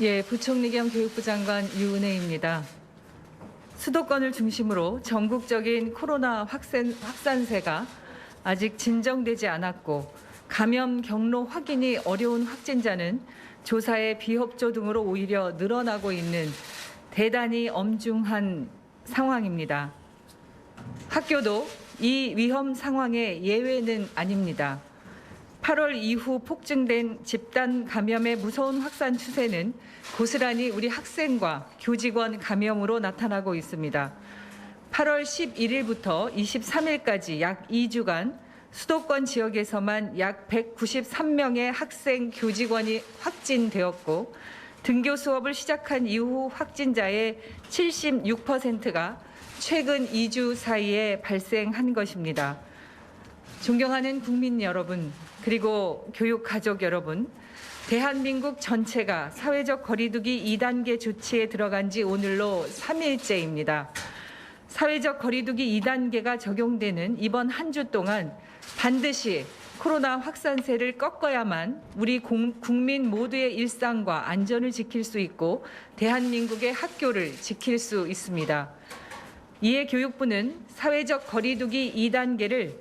예, 부총리 겸 교육부 장관 유은혜입니다. 수도권을 중심으로 전국적인 코로나 확산세가 아직 진정되지 않았고 감염 경로 확인이 어려운 확진자는 조사의 비협조 등으로 오히려 늘어나고 있는 대단히 엄중한 상황입니다. 학교도 이 위험 상황의 예외는 아닙니다. 8월 이후 폭증된 집단 감염의 무서운 확산 추세는 고스란히 우리 학생과 교직원 감염으로 나타나고 있습니다. 8월 11일부터 23일까지 약 2주간 수도권 지역에서만 약 193명의 학생, 교직원이 확진되었고 등교 수업을 시작한 이후 확진자의 76%가 최근 2주 사이에 발생한 것입니다. 존경하는 국민 여러분, 그리고 교육 가족 여러분, 대한민국 전체가 사회적 거리두기 2단계 조치에 들어간 지 오늘로 3일째입니다. 사회적 거리두기 2단계가 적용되는 이번 한 주 동안 반드시 코로나 확산세를 꺾어야만 우리 국민 모두의 일상과 안전을 지킬 수 있고 대한민국의 학교를 지킬 수 있습니다. 이에 교육부는 사회적 거리두기 2단계를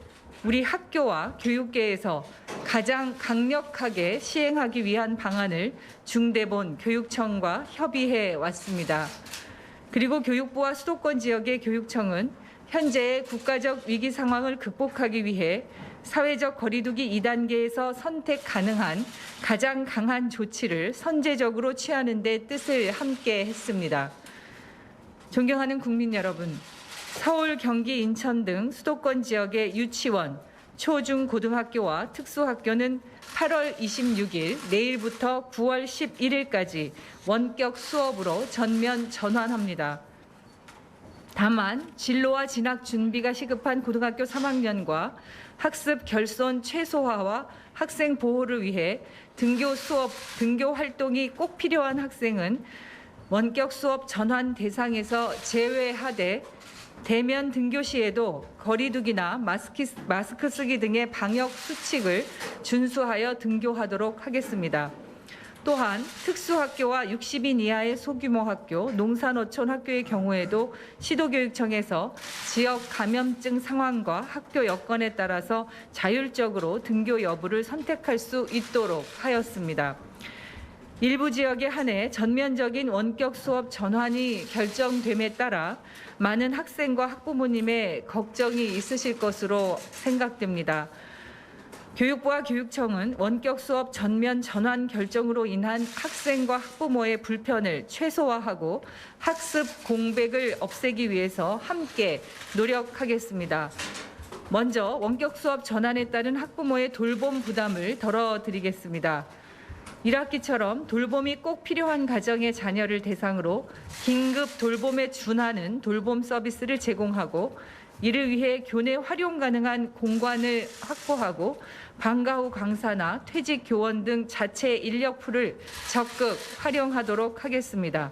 우리 학교와 교육계에서 가장 강력하게 시행하기 위한 방안을 중대본 교육청과 협의해 왔습니다. 그리고 교육부와 수도권 지역의 교육청은 현재의 국가적 위기 상황을 극복하기 위해 사회적 거리두기 2단계에서 선택 가능한 가장 강한 조치를 선제적으로 취하는 데 뜻을 함께 했습니다. 존경하는 국민 여러분, 서울, 경기, 인천 등 수도권 지역의 유치원, 초, 중, 고등학교와 특수학교는 8월 26일 내일부터 9월 11일까지 원격 수업으로 전면 전환합니다. 다만 진로와 진학 준비가 시급한 고등학교 3학년과 학습 결손 최소화와 학생 보호를 위해 등교 수업, 등교 활동이 꼭 필요한 학생은 원격 수업 전환 대상에서 제외하되 대면 등교 시에도 거리두기나 마스크 쓰기 등의 방역 수칙을 준수하여 등교하도록 하겠습니다. 또한 특수학교와 60인 이하의 소규모 학교, 농산어촌 학교의 경우에도 시도교육청에서 지역 감염증 상황과 학교 여건에 따라서 자율적으로 등교 여부를 선택할 수 있도록 하였습니다. 일부 지역에 한해 전면적인 원격 수업 전환이 결정됨에 따라 많은 학생과 학부모님의 걱정이 있으실 것으로 생각됩니다. 교육부와 교육청은 원격 수업 전면 전환 결정으로 인한 학생과 학부모의 불편을 최소화하고 학습 공백을 없애기 위해서 함께 노력하겠습니다. 먼저 원격 수업 전환에 따른 학부모의 돌봄 부담을 덜어드리겠습니다. 1학기처럼 돌봄이 꼭 필요한 가정의 자녀를 대상으로 긴급 돌봄에 준하는 돌봄 서비스를 제공하고 이를 위해 교내 활용 가능한 공간을 확보하고 방과 후 강사나 퇴직 교원 등 자체 인력풀을 적극 활용하도록 하겠습니다.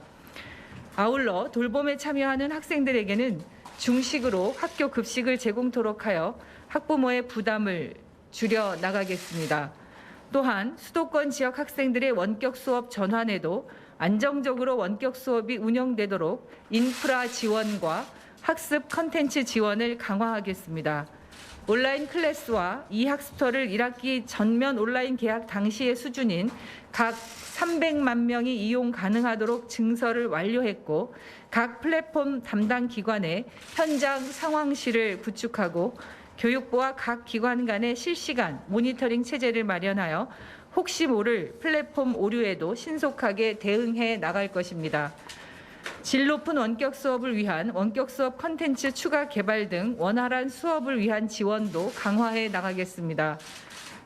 아울러 돌봄에 참여하는 학생들에게는 중식으로 학교 급식을 제공토록 하여 학부모의 부담을 줄여 나가겠습니다. 또한 수도권 지역 학생들의 원격 수업 전환에도 안정적으로 원격 수업이 운영되도록 인프라 지원과 학습 컨텐츠 지원을 강화하겠습니다. 온라인 클래스와 이학습터를 1학기 전면 온라인 개학 당시의 수준인 각 300만 명이 이용 가능하도록 증설을 완료했고 각 플랫폼 담당 기관에 현장 상황실을 구축하고 교육부와 각 기관 간의 실시간 모니터링 체제를 마련하여 혹시 모를 플랫폼 오류에도 신속하게 대응해 나갈 것입니다. 질 높은 원격 수업을 위한 원격 수업 콘텐츠 추가 개발 등 원활한 수업을 위한 지원도 강화해 나가겠습니다.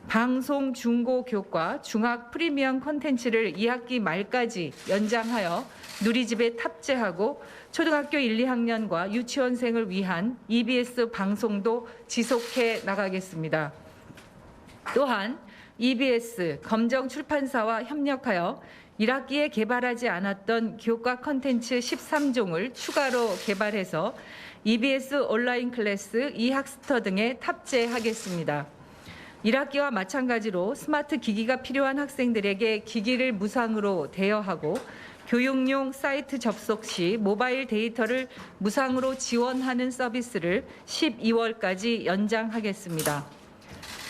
방송 중고 교과 중학 프리미엄 콘텐츠를 2학기 말까지 연장하여 누리집에 탑재하고 초등학교 1, 2학년과 유치원생을 위한 EBS 방송도 지속해 나가겠습니다. 또한 EBS 검정 출판사와 협력하여 1학기에 개발하지 않았던 교과 콘텐츠 13종을 추가로 개발해서 EBS 온라인 클래스, 이학스터 등에 탑재하겠습니다. 1학기와 마찬가지로 스마트 기기가 필요한 학생들에게 기기를 무상으로 대여하고 교육용 사이트 접속 시 모바일 데이터를 무상으로 지원하는 서비스를 12월까지 연장하겠습니다.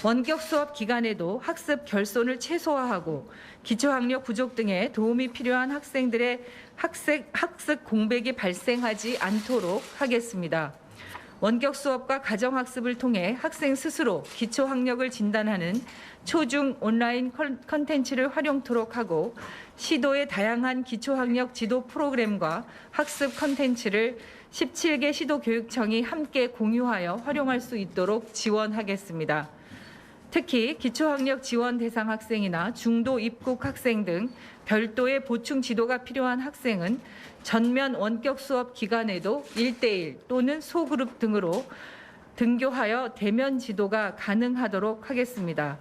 원격 수업 기간에도 학습 결손을 최소화하고 기초학력 부족 등의 도움이 필요한 학생들의 학습 공백이 발생하지 않도록 하겠습니다. 원격 수업과 가정학습을 통해 학생 스스로 기초학력을 진단하는 초중 온라인 콘텐츠를 활용토록 하고 시도의 다양한 기초학력 지도 프로그램과 학습 콘텐츠를 17개 시도교육청이 함께 공유하여 활용할 수 있도록 지원하겠습니다. 특히 기초학력 지원 대상 학생이나 중도 입국 학생 등 별도의 보충 지도가 필요한 학생은 전면 원격 수업 기간에도 1:1 또는 소그룹 등으로 등교하여 대면 지도가 가능하도록 하겠습니다.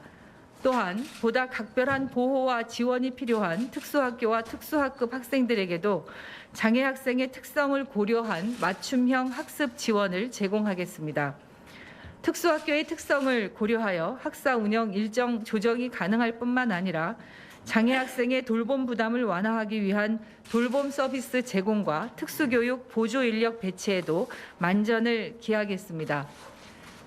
또한 보다 각별한 보호와 지원이 필요한 특수학교와 특수학급 학생들에게도 장애 학생의 특성을 고려한 맞춤형 학습 지원을 제공하겠습니다. 특수학교의 특성을 고려하여 학사 운영 일정 조정이 가능할 뿐만 아니라 장애 학생의 돌봄 부담을 완화하기 위한 돌봄 서비스 제공과 특수교육 보조 인력 배치에도 만전을 기하겠습니다.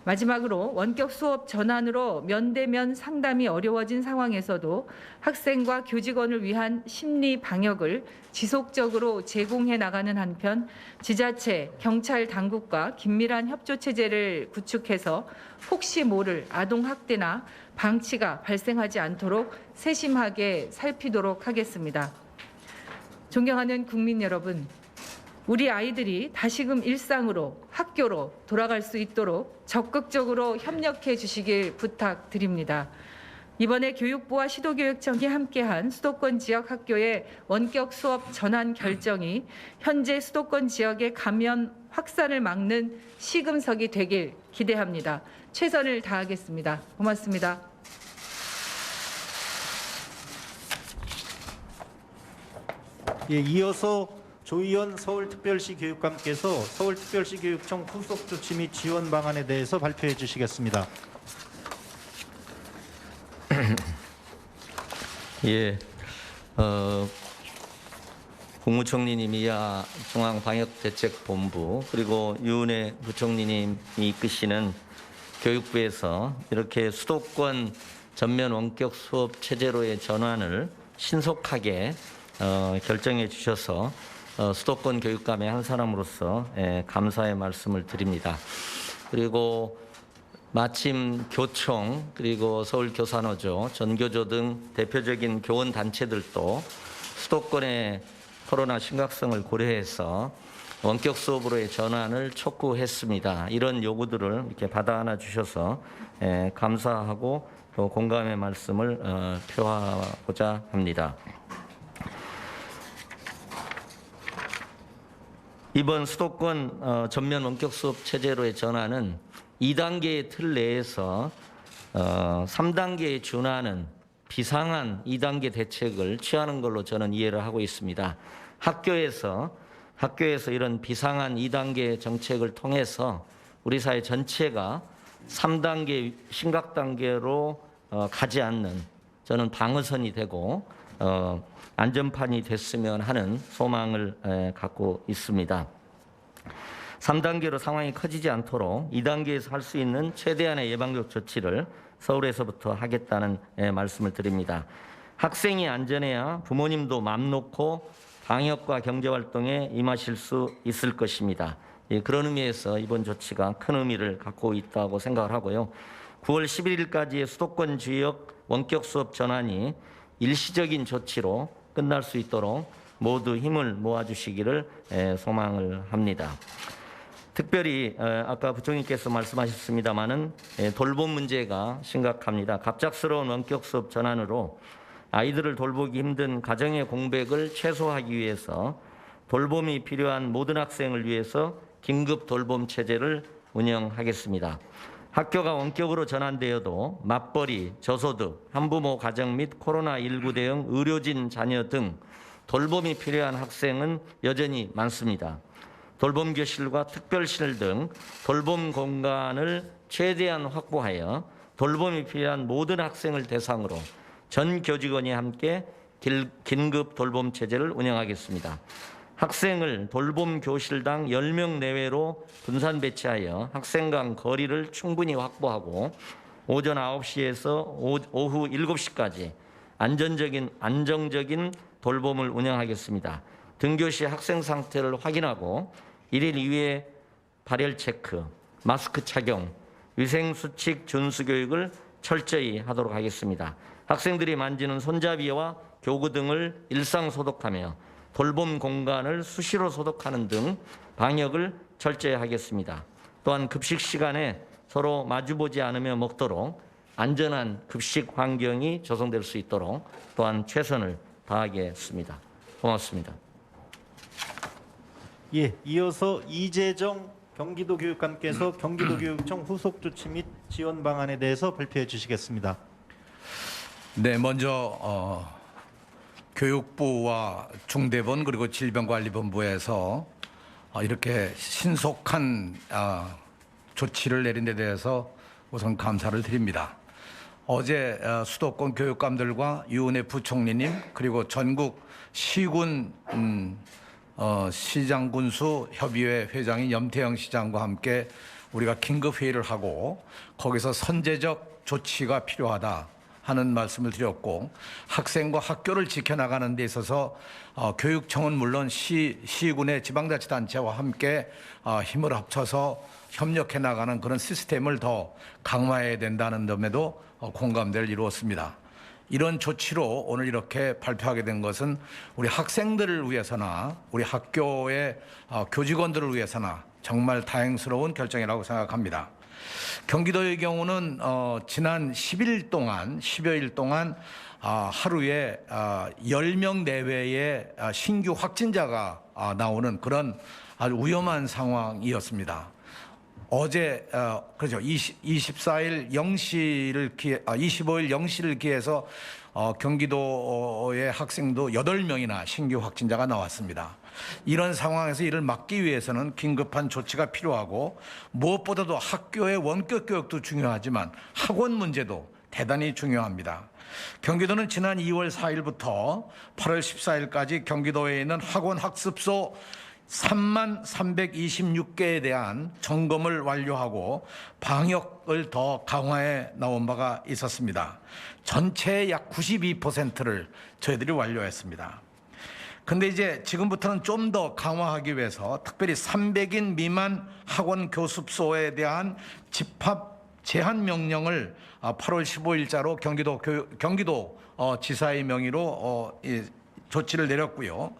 마지막으로 원격 수업 전환으로 면대면 상담이 어려워진 상황에서도 학생과 교직원을 위한 심리 방역을 지속적으로 제공해 나가는 한편 지자체, 경찰 당국과 긴밀한 협조 체제를 구축해서 혹시 모를 아동 학대나 방치가 발생하지 않도록 세심하게 살피도록 하겠습니다. 존경하는 국민 여러분, 우리 아이들이 다시금 일상으로 학교로 돌아갈 수 있도록 적극적으로 협력해 주시길 부탁드립니다. 이번에 교육부와 시도교육청이 함께한 수도권 지역 학교의 원격 수업 전환 결정이 현재 수도권 지역의 감염 확산을 막는 시금석이 되길 기대합니다. 최선을 다하겠습니다. 고맙습니다. 예, 이어서 조희연 서울특별시 교육감께서 서울특별시 교육청 후속 조치 및 지원 방안에 대해서 발표해 주시겠습니다. 예, 국무총리님이야 중앙방역대책본부 그리고 유은혜 부총리님이 이끄시는 교육부에서 이렇게 수도권 전면 원격 수업 체제로의 전환을 신속하게 결정해 주셔서 수도권 교육감의 한 사람으로서 감사의 말씀을 드립니다. 그리고 마침 교총 그리고 서울교사노조, 전교조 등 대표적인 교원 단체들도 수도권의 코로나 심각성을 고려해서 원격 수업으로의 전환을 촉구했습니다. 이런 요구들을 이렇게 받아 안아 주셔서 감사하고 또 공감의 말씀을 표하고자 합니다. 이번 수도권 전면 원격 수업 체제로의 전환은 2단계의 틀 내에서 3단계에 준하는 비상한 2단계 대책을 취하는 걸로 저는 이해를 하고 있습니다. 학교에서 이런 비상한 2단계 정책을 통해서 우리 사회 전체가 3단계 심각 단계로 가지 않는 저는 방어선이 되고 안전판이 됐으면 하는 소망을 갖고 있습니다. 3단계로 상황이 커지지 않도록 2단계에서 할 수 있는 최대한의 예방적 조치를 서울에서부터 하겠다는 말씀을 드립니다. 학생이 안전해야 부모님도 맘 놓고 방역과 경제활동에 임하실 수 있을 것입니다. 그런 의미에서 이번 조치가 큰 의미를 갖고 있다고 생각을 하고요. 9월 11일까지의 수도권 지역 원격 수업 전환이 일시적인 조치로 끝날 수 있도록 모두 힘을 모아주시기를 소망을 합니다. 특별히 아까 부총리께서 말씀하셨습니다마는 돌봄 문제가 심각합니다. 갑작스러운 원격 수업 전환으로 아이들을 돌보기 힘든 가정의 공백을 최소화하기 위해서 돌봄이 필요한 모든 학생을 위해서 긴급 돌봄 체제를 운영하겠습니다. 학교가 원격으로 전환되어도 맞벌이, 저소득, 한부모 가정 및 코로나19 대응 의료진 자녀 등 돌봄이 필요한 학생은 여전히 많습니다. 돌봄 교실과 특별실 등 돌봄 공간을 최대한 확보하여 돌봄이 필요한 모든 학생을 대상으로 전 교직원이 함께 긴급 돌봄 체제를 운영하겠습니다. 학생을 돌봄 교실당 10명 내외로 분산 배치하여 학생 간 거리를 충분히 확보하고 오전 9시에서 오후 7시까지 안정적인 돌봄을 운영하겠습니다. 등교 시 학생 상태를 확인하고 1일 이후에 발열 체크, 마스크 착용, 위생수칙 준수 교육을 철저히 하도록 하겠습니다. 학생들이 만지는 손잡이와 교구 등을 일상 소독하며 돌봄 공간을 수시로 소독하는 등 방역을 철저히 하겠습니다. 또한 급식 시간에 서로 마주보지 않으며 먹도록 안전한 급식 환경이 조성될 수 있도록 또한 최선을 다하겠습니다. 고맙습니다. 예, 이어서 이재정 경기도교육감께서 경기도교육청 후속 조치 및 지원 방안에 대해서 발표해 주시겠습니다. 네, 먼저 교육부와 중대본 그리고 질병관리본부에서 이렇게 신속한 조치를 내린 데 대해서 우선 감사를 드립니다. 어제 수도권 교육감들과 유은혜 부총리님 그리고 전국 시군 시장군수 협의회 회장인 염태영 시장과 함께 우리가 긴급 회의를 하고 거기서 선제적 조치가 필요하다 하는 말씀을 드렸고 학생과 학교를 지켜나가는 데 있어서 교육청은 물론 시군의 지방자치단체와 함께 힘을 합쳐서 협력해 나가는 그런 시스템을 더 강화해야 된다는 점에도 공감대를 이루었습니다. 이런 조치로 오늘 이렇게 발표하게 된 것은 우리 학생들을 위해서나 우리 학교의 교직원들을 위해서나 정말 다행스러운 결정이라고 생각합니다. 경기도의 경우는 지난 10일 동안 10여일 동안 하루에 10명 내외의 신규 확진자가 나오는 그런 아주 위험한 상황이었습니다. 어제 그렇죠. 24일 0시를 25일 0시를 기해서 경기도의 학생도 8명이나 신규 확진자가 나왔습니다. 이런 상황에서 이를 막기 위해서는 긴급한 조치가 필요하고 무엇보다도 학교의 원격 교육도 중요하지만 학원 문제도 대단히 중요합니다. 경기도는 지난 2월 4일부터 8월 14일까지 경기도에 있는 학원 학습소 3만 326개에 대한 점검을 완료하고 방역을 더 강화해 나온 바가 있었습니다. 전체의 약 92%를 저희들이 완료했습니다. 근데 이제 지금부터는 좀 더 강화하기 위해서 특별히 300인 미만 학원 교습소에 대한 집합 제한 명령을 8월 15일자로 경기도 지사의 명의로 조치를 내렸고요.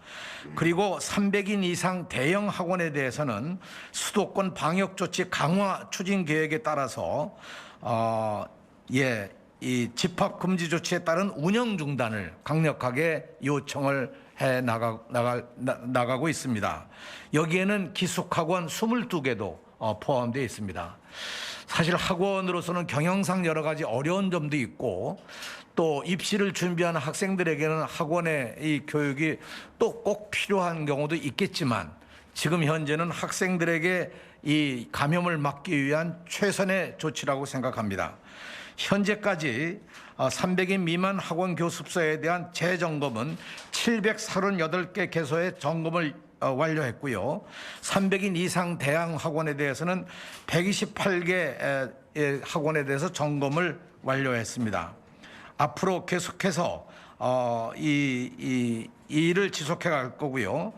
그리고 300인 이상 대형 학원에 대해서는 수도권 방역 조치 강화 추진 계획에 따라서 이 집합 금지 조치에 따른 운영 중단을 강력하게 요청을 해 나가고 있습니다. 여기에는 기숙학원 22개도 포함되어 있습니다. 사실 학원으로서는 경영상 여러 가지 어려운 점도 있고 또 입시를 준비하는 학생들에게는 학원의 이 교육이 또 꼭 필요한 경우도 있겠지만 지금 현재는 학생들에게 이 감염을 막기 위한 최선의 조치라고 생각합니다. 현재까지 300인 미만 학원 교습소에 대한 재점검은 738개 개소의 점검을 완료했고요. 300인 이상 대형 학원에 대해서는 128개 학원에 대해서 점검을 완료했습니다. 앞으로 계속해서 이 일을 지속해 갈 거고요.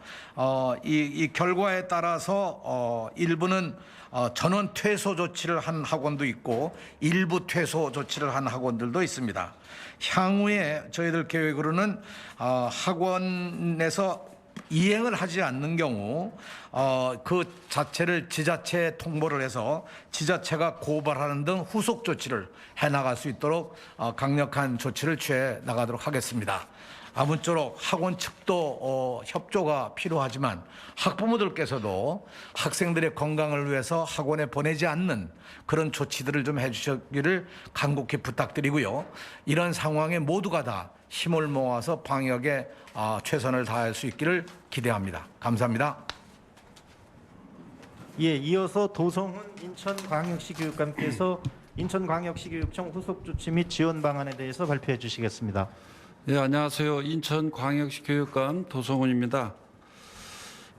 이 결과에 따라서 일부는 전원 퇴소 조치를 한 학원도 있고 일부 퇴소 조치를 한 학원들도 있습니다. 향후에 저희들 계획으로는 학원에서 이행을 하지 않는 경우 그 자체를 지자체에 통보를 해서 지자체가 고발하는 등 후속 조치를 해나갈 수 있도록 강력한 조치를 취해 나가도록 하겠습니다. 아무쪼록 학원 측도 협조가 필요하지만 학부모들께서도 학생들의 건강을 위해서 학원에 보내지 않는 그런 조치들을 좀 해주시기를 간곡히 부탁드리고요. 이런 상황에 모두가 다 힘을 모아서 방역에 최선을 다할 수 있기를 기대합니다. 감사합니다. 예, 이어서 도성훈 인천광역시 교육감께서 인천광역시교육청 후속 조치 및 지원 방안에 대해서 발표해 주시겠습니다. 네, 안녕하세요. 인천광역시 교육감 도성훈입니다.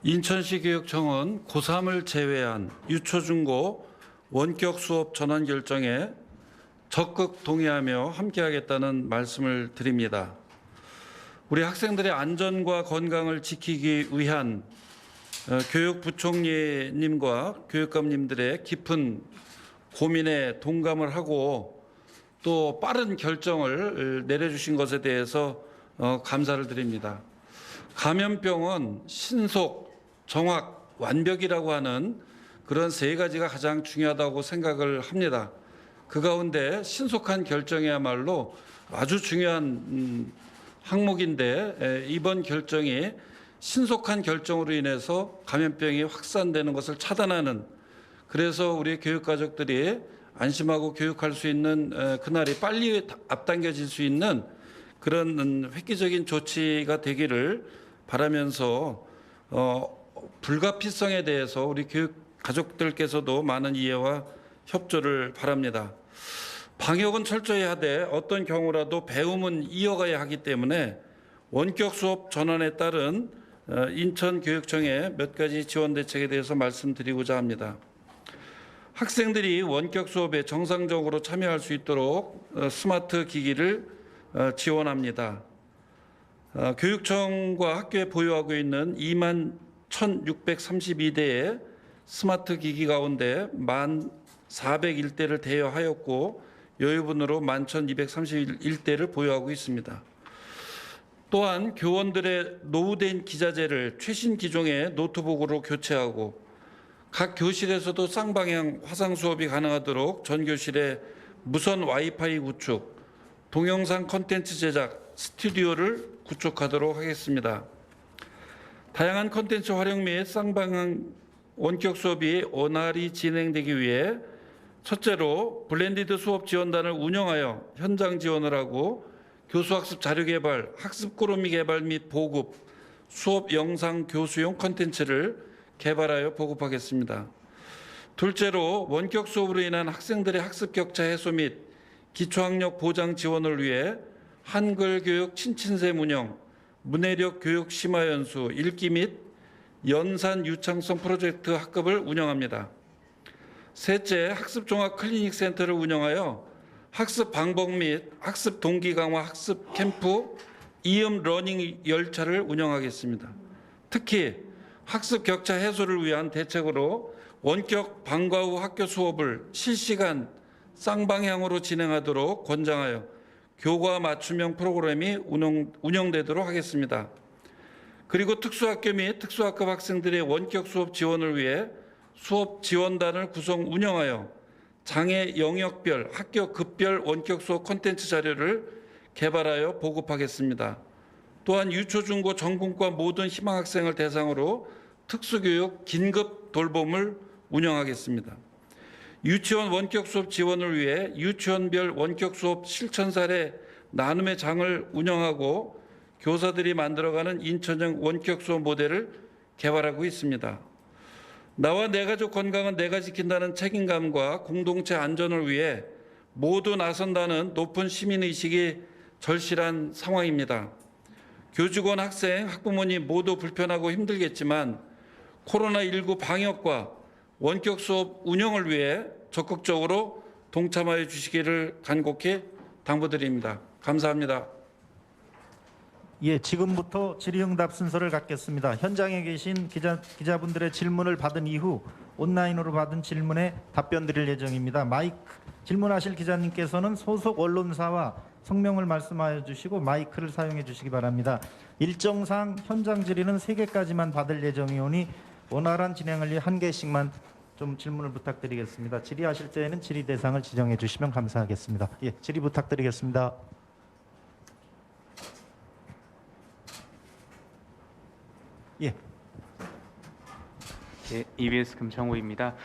인천시 교육청은 고3을 제외한 유초중고 원격 수업 전환 결정에 적극 동의하며 함께하겠다는 말씀을 드립니다. 우리 학생들의 안전과 건강을 지키기 위한 교육부총리님과 교육감님들의 깊은 고민에 동감을 하고 또 빠른 결정을 내려주신 것에 대해서 감사를 드립니다. 감염병은 신속, 정확, 완벽이라고 하는 그런 세 가지가 가장 중요하다고 생각을 합니다. 그 가운데 신속한 결정이야말로 아주 중요한 항목인데 이번 결정이 신속한 결정으로 인해서 감염병이 확산되는 것을 차단하는, 그래서 우리 교육가족들이 안심하고 교육할 수 있는 그날이 빨리 앞당겨질 수 있는 그런 획기적인 조치가 되기를 바라면서 불가피성에 대해서 우리 교육 가족들께서도 많은 이해와 협조를 바랍니다. 방역은 철저히 하되 어떤 경우라도 배움은 이어가야 하기 때문에 원격 수업 전환에 따른 인천교육청의 몇 가지 지원 대책에 대해서 말씀드리고자 합니다. 학생들이 원격 수업에 정상적으로 참여할 수 있도록 스마트 기기를 지원합니다. 교육청과 학교에 보유하고 있는 2만 1,632대의 스마트 기기 가운데 1,401대를 대여하였고 여유분으로 11,231대를 보유하고 있습니다. 또한 교원들의 노후된 기자재를 최신 기종의 노트북으로 교체하고 각 교실에서도 쌍방향 화상 수업이 가능하도록 전 교실에 무선 와이파이 구축, 동영상 콘텐츠 제작 스튜디오를 구축하도록 하겠습니다. 다양한 콘텐츠 활용 및 쌍방향 원격 수업이 원활히 진행되기 위해 첫째로 블렌디드 수업 지원단을 운영하여 현장 지원을 하고 교수학습 자료 개발, 학습 꾸러미 개발 및 보급, 수업 영상 교수용 콘텐츠를 개발하여 보급하겠습니다. 둘째로 원격 수업으로 인한 학생들의 학습 격차 해소 및 기초학력 보장 지원을 위해 한글 교육 친친샘 운영, 문해력 교육 심화 연수, 읽기 및 연산 유창성 프로젝트 학급을 운영합니다. 셋째, 학습 종합 클리닉 센터를 운영하여 학습 방법 및 학습 동기 강화 학습 캠프 이음 러닝 열차를 운영하겠습니다. 특히 학습 격차 해소를 위한 대책으로 원격 방과 후 학교 수업을 실시간 쌍방향으로 진행하도록 권장하여 교과 맞춤형 프로그램이 운영되도록 하겠습니다. 그리고 특수학교 및 특수학급 학생들의 원격 수업 지원을 위해 수업 지원단을 구성 운영하여 장애 영역별, 학교 급별 원격 수업 콘텐츠 자료를 개발하여 보급하겠습니다. 또한 유초, 중고, 전공과 모든 희망학생을 대상으로 특수교육 긴급 돌봄을 운영하겠습니다. 유치원 원격 수업 지원을 위해 유치원별 원격 수업 실천 사례 나눔의 장을 운영하고 교사들이 만들어가는 인천형 원격 수업 모델을 개발하고 있습니다. 나와 내 가족 건강은 내가 지킨다는 책임감과 공동체 안전을 위해 모두 나선다는 높은 시민의식이 절실한 상황입니다. 교직원, 학생, 학부모님 모두 불편하고 힘들겠지만 코로나19 방역과 원격 수업 운영을 위해 적극적으로 동참하여 주시기를 간곡히 당부드립니다. 감사합니다. 예, 지금부터 질의응답 순서를 갖겠습니다. 현장에 계신 기자분들의 질문을 받은 이후 온라인으로 받은 질문에 답변 드릴 예정입니다. 질문하실 기자님께서는 소속 언론사와 성명을 말씀하여 주시고 마이크를 사용해 주시기 바랍니다. 일정상 현장 질의는 3개까지만 받을 예정이오니 원활한 진행을 위해 1개씩만 좀 질문을 부탁드리겠습니다. 질의하실 때에는 질의 대상을 지정해 주시면 감사하겠습니다. 예, 질의 부탁드리겠습니다. 예. 네, EBS 금창호입니다.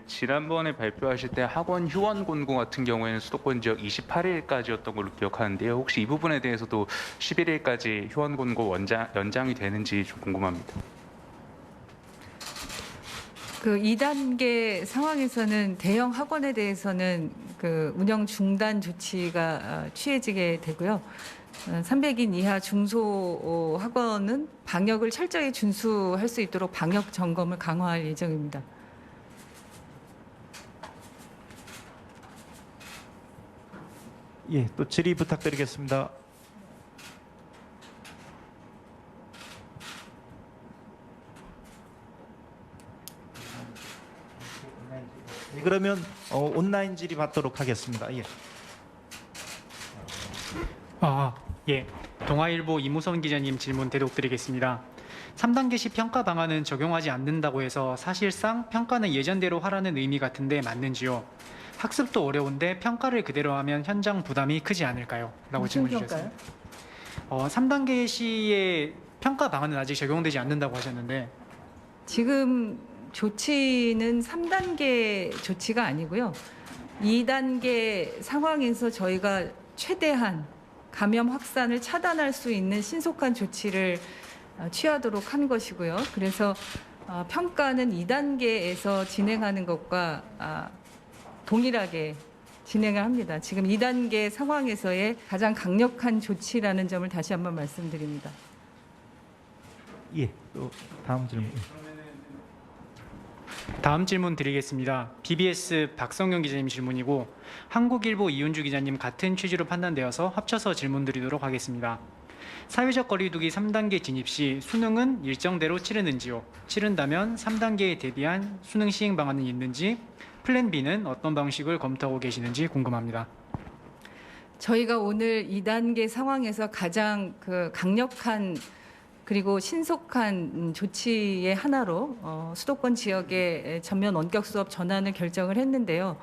지난번에 발표하실 때 학원 휴원 권고 같은 경우에는 수도권 지역 28일까지였던 걸로 기억하는데요. 혹시 이 부분에 대해서도 11일까지 휴원 권고 연장이 되는지 좀 궁금합니다. 그 2단계 상황에서는 대형 학원에 대해서는 그 운영 중단 조치가 취해지게 되고요. 300인 이하 중소 학원은 방역을 철저히 준수할 수 있도록 방역 점검을 강화할 예정입니다. 예, 또 질의 부탁드리겠습니다. 예, 그러면 온라인 질의 받도록 하겠습니다. 예. 예. 동아일보 이무선 기자님 질문 대독드리겠습니다. 3단계시 평가 방안은 적용하지 않는다고 해서 사실상 평가는 예전대로 하라는 의미 같은데 맞는지요? 학습도 어려운데 평가를 그대로 하면 현장 부담이 크지 않을까요? 라고 무슨 질문 주셨습니다. 3단계 시의 평가 방안은 아직 적용되지 않는다고 하셨는데 지금 조치는 3단계 조치가 아니고요. 2단계 상황에서 저희가 최대한 감염 확산을 차단할 수 있는 신속한 조치를 취하도록 한 것이고요. 그래서 평가는 2단계에서 진행하는 것과 동일하게 진행을 합니다. 지금 2단계 상황에서의 가장 강력한 조치라는 점을 다시 한번 말씀드립니다. 예, 또 다음 질문. 다음 질문 드리겠습니다. BBS 박성경 기자님 질문이고 한국일보 이윤주 기자님 같은 취지로 판단되어서 합쳐서 질문 드리도록 하겠습니다. 사회적 거리두기 3단계 진입 시 수능은 일정대로 치르는지요? 치른다면 3단계에 대비한 수능 시행 방안은 있는지, 플랜 B는 어떤 방식을 검토하고 계시는지 궁금합니다. 저희가 오늘 2단계 상황에서 가장 강력한 그리고 신속한 조치의 하나로 수도권 지역의 전면 원격 수업 전환을 결정을 했는데요.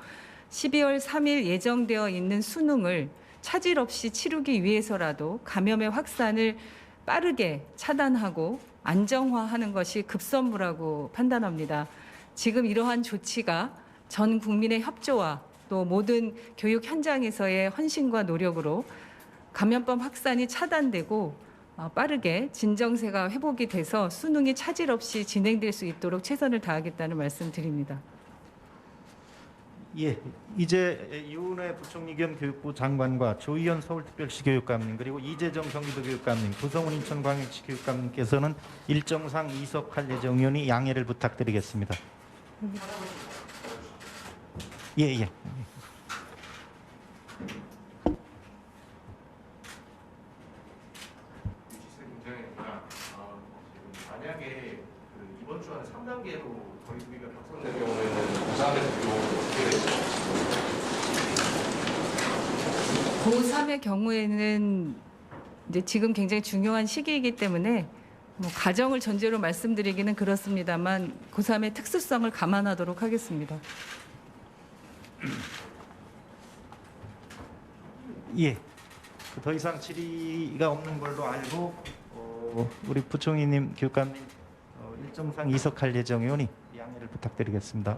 12월 3일 예정되어 있는 수능을 차질 없이 치르기 위해서라도 감염의 확산을 빠르게 차단하고 안정화하는 것이 급선무라고 판단합니다. 지금 이러한 조치가 전 국민의 협조와 또 모든 교육 현장에서의 헌신과 노력으로 감염병 확산이 차단되고 빠르게 진정세가 회복이 돼서 수능이 차질 없이 진행될 수 있도록 최선을 다하겠다는 말씀드립니다. 예, 이제 유은혜 부총리 겸 교육부 장관과 조희연 서울특별시 교육감님 그리고 이재정 경기도 교육감님, 구성훈 인천광역시 교육감님께서는 일정상 이석할 예정이오니 양해를 부탁드리겠습니다. 예. 만약에 이번 주 안에 3단계로 거리두기가 확산될 경우에는 고3의 비용은 어떻게 되죠? 고3의 경우에는 이제 지금 굉장히 중요한 시기이기 때문에 가정을 전제로 말씀드리기는 그렇습니다만 고3의 특수성을 감안하도록 하겠습니다. 예, 더 이상 질의가 없는 걸로 알고 우리 부총리님, 교육감님 일정상 이석할 예정이오니 양해를 부탁드리겠습니다.